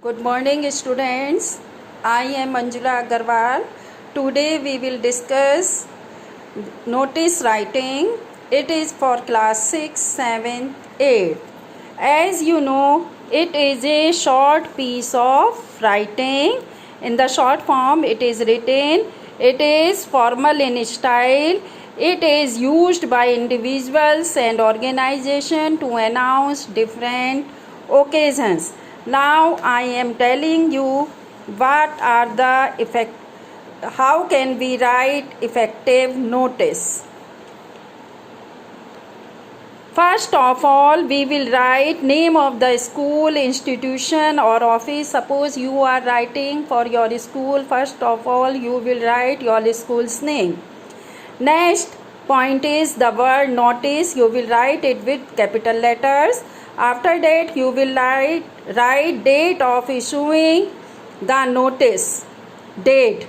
Good morning, students. I am Manjula Agarwal. Today we will discuss notice writing. It is for class 6, 7, 8. As you know, it is a short piece of writing. In the short form, it is written. It is formal in style. It is used by individuals and organizations to announce different occasions. Now I am telling you what are the how can we write effective notice. First of all, we will write name of the school, institution or office. Suppose you are writing for your school, first of all you will write your school's name. Next point is the word notice. You will write it with capital letters. After that you will write date of issuing the notice, date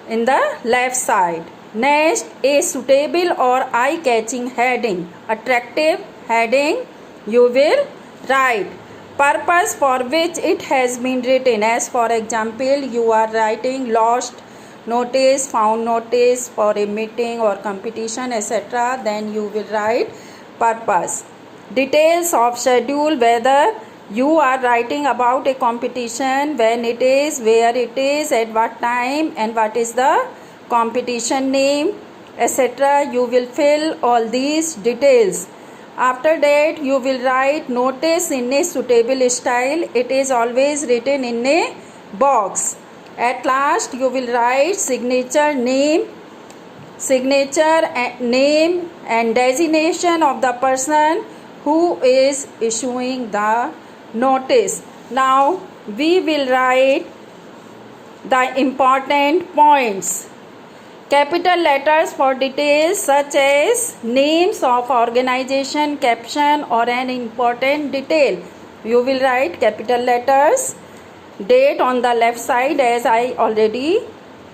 in the left side. Next, a suitable or eye-catching heading, attractive heading you will write. Purpose for which it has been written, as for example you are writing lost notice, found notice for a meeting or competition, etc. Then you will write purpose. Details of schedule, whether you are writing about a competition, when it is, where it is, at what time and what is the competition name, etc. You will fill all these details. After that you will write notice in a suitable style. It is always written in a box. At last you will write signature, name and designation of the person who is issuing the notice. Now we will write the important points. Capital letters for details such as names of organization, caption or an important detail. You will write capital letters. Date on the left side, as I already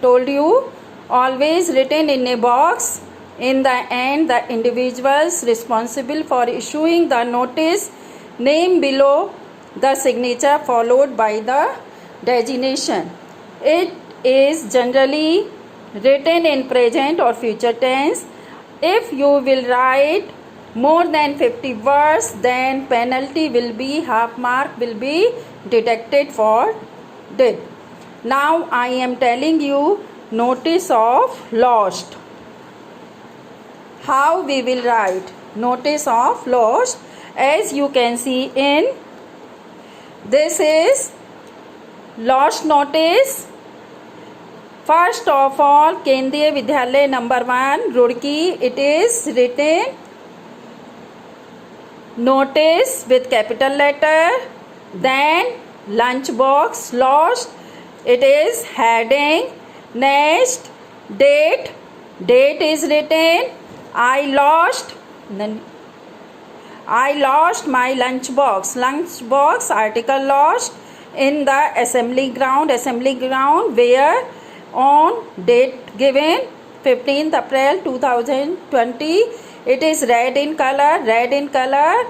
told you, always written in a box. In the end, the individuals responsible for issuing the notice, name below the signature followed by the designation. It is generally written in present or future tense. If you will write more than 50 words, then penalty will be, half mark will be deducted for it. Now I am telling you notice of lost. How we will write notice of lost? As you can see in this is lost notice. First of all, Kendriya Vidyalaya number 1, Roorkee, it is written notice with capital letter. Then lunch box lost, it is heading. Next, date is written. I lost my lunch box. Lunch box article lost in the assembly ground where on date given 15th April 2020. It is red in color.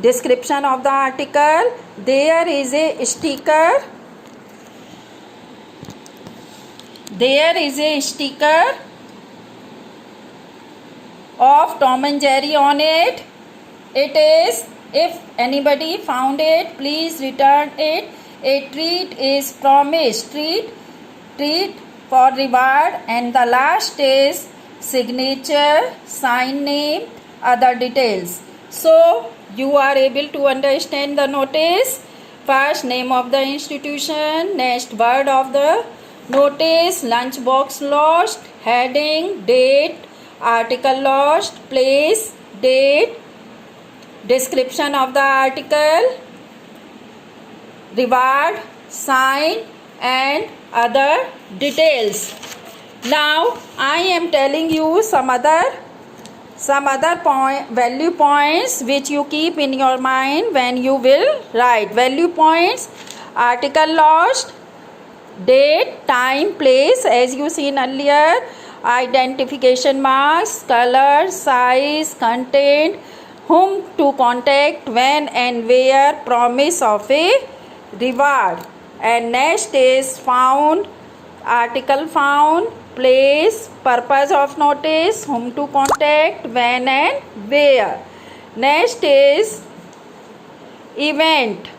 Description of the article. There is a sticker. Of Tom and Jerry on it. It is, if anybody found it, please return it. A treat is promised. Treat for reward. And the last is signature, sign name, other details. So you are able to understand the notice. First, name of the institution. Next, word of the notice. Lunch box lost. Heading, date, article lost, place, date, description of the article, reward, sign and other details. Now I am telling you some other value points which you keep in your mind when you will write. Value points: article lost, date, time, place, as you seen earlier, identification marks, color, size, content, whom to contact, when and where, promise of a reward. And next is found, article found, place, purpose of notice, whom to contact, when and where. Next is event,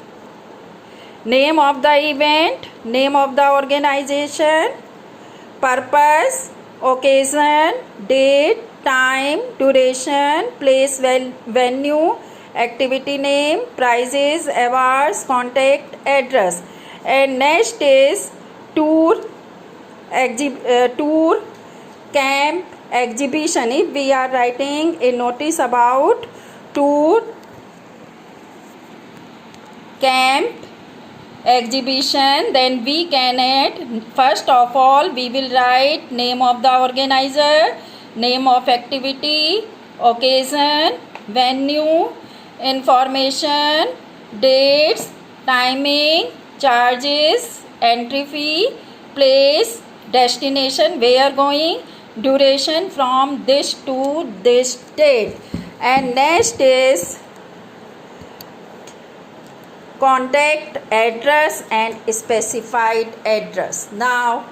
name of the event, name of the organization, purpose, occasion, date, time, duration, place, venue, activity name, prizes, awards, contact, address. And next is tour, tour, camp, exhibition. If we are writing a notice about tour, camp, exhibition, then we can add, first of all we will write name of the organizer, name of activity, occasion, venue, information, dates, timing, charges, entry fee, place, destination, where going, duration from this to this date. And next is contact address and specified address. Now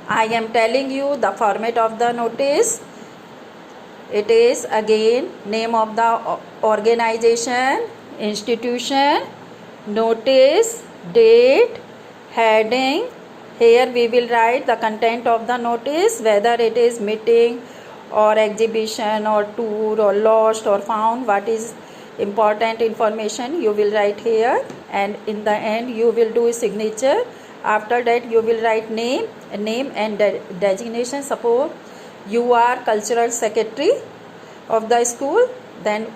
I am telling you the format of the notice. It is again name of the organization, institution, notice, date, heading. Here we will write the content of the notice, whether it is meeting or exhibition or tour or lost or found, what is important information you will write here, and in the end you will do a signature. After that you will write name and designation. Suppose you are cultural secretary of the school, then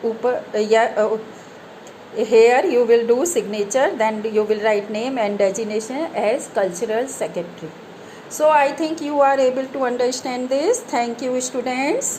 here you will do signature, then you will write name and designation as cultural secretary. So I think you are able to understand this. Thank you, students.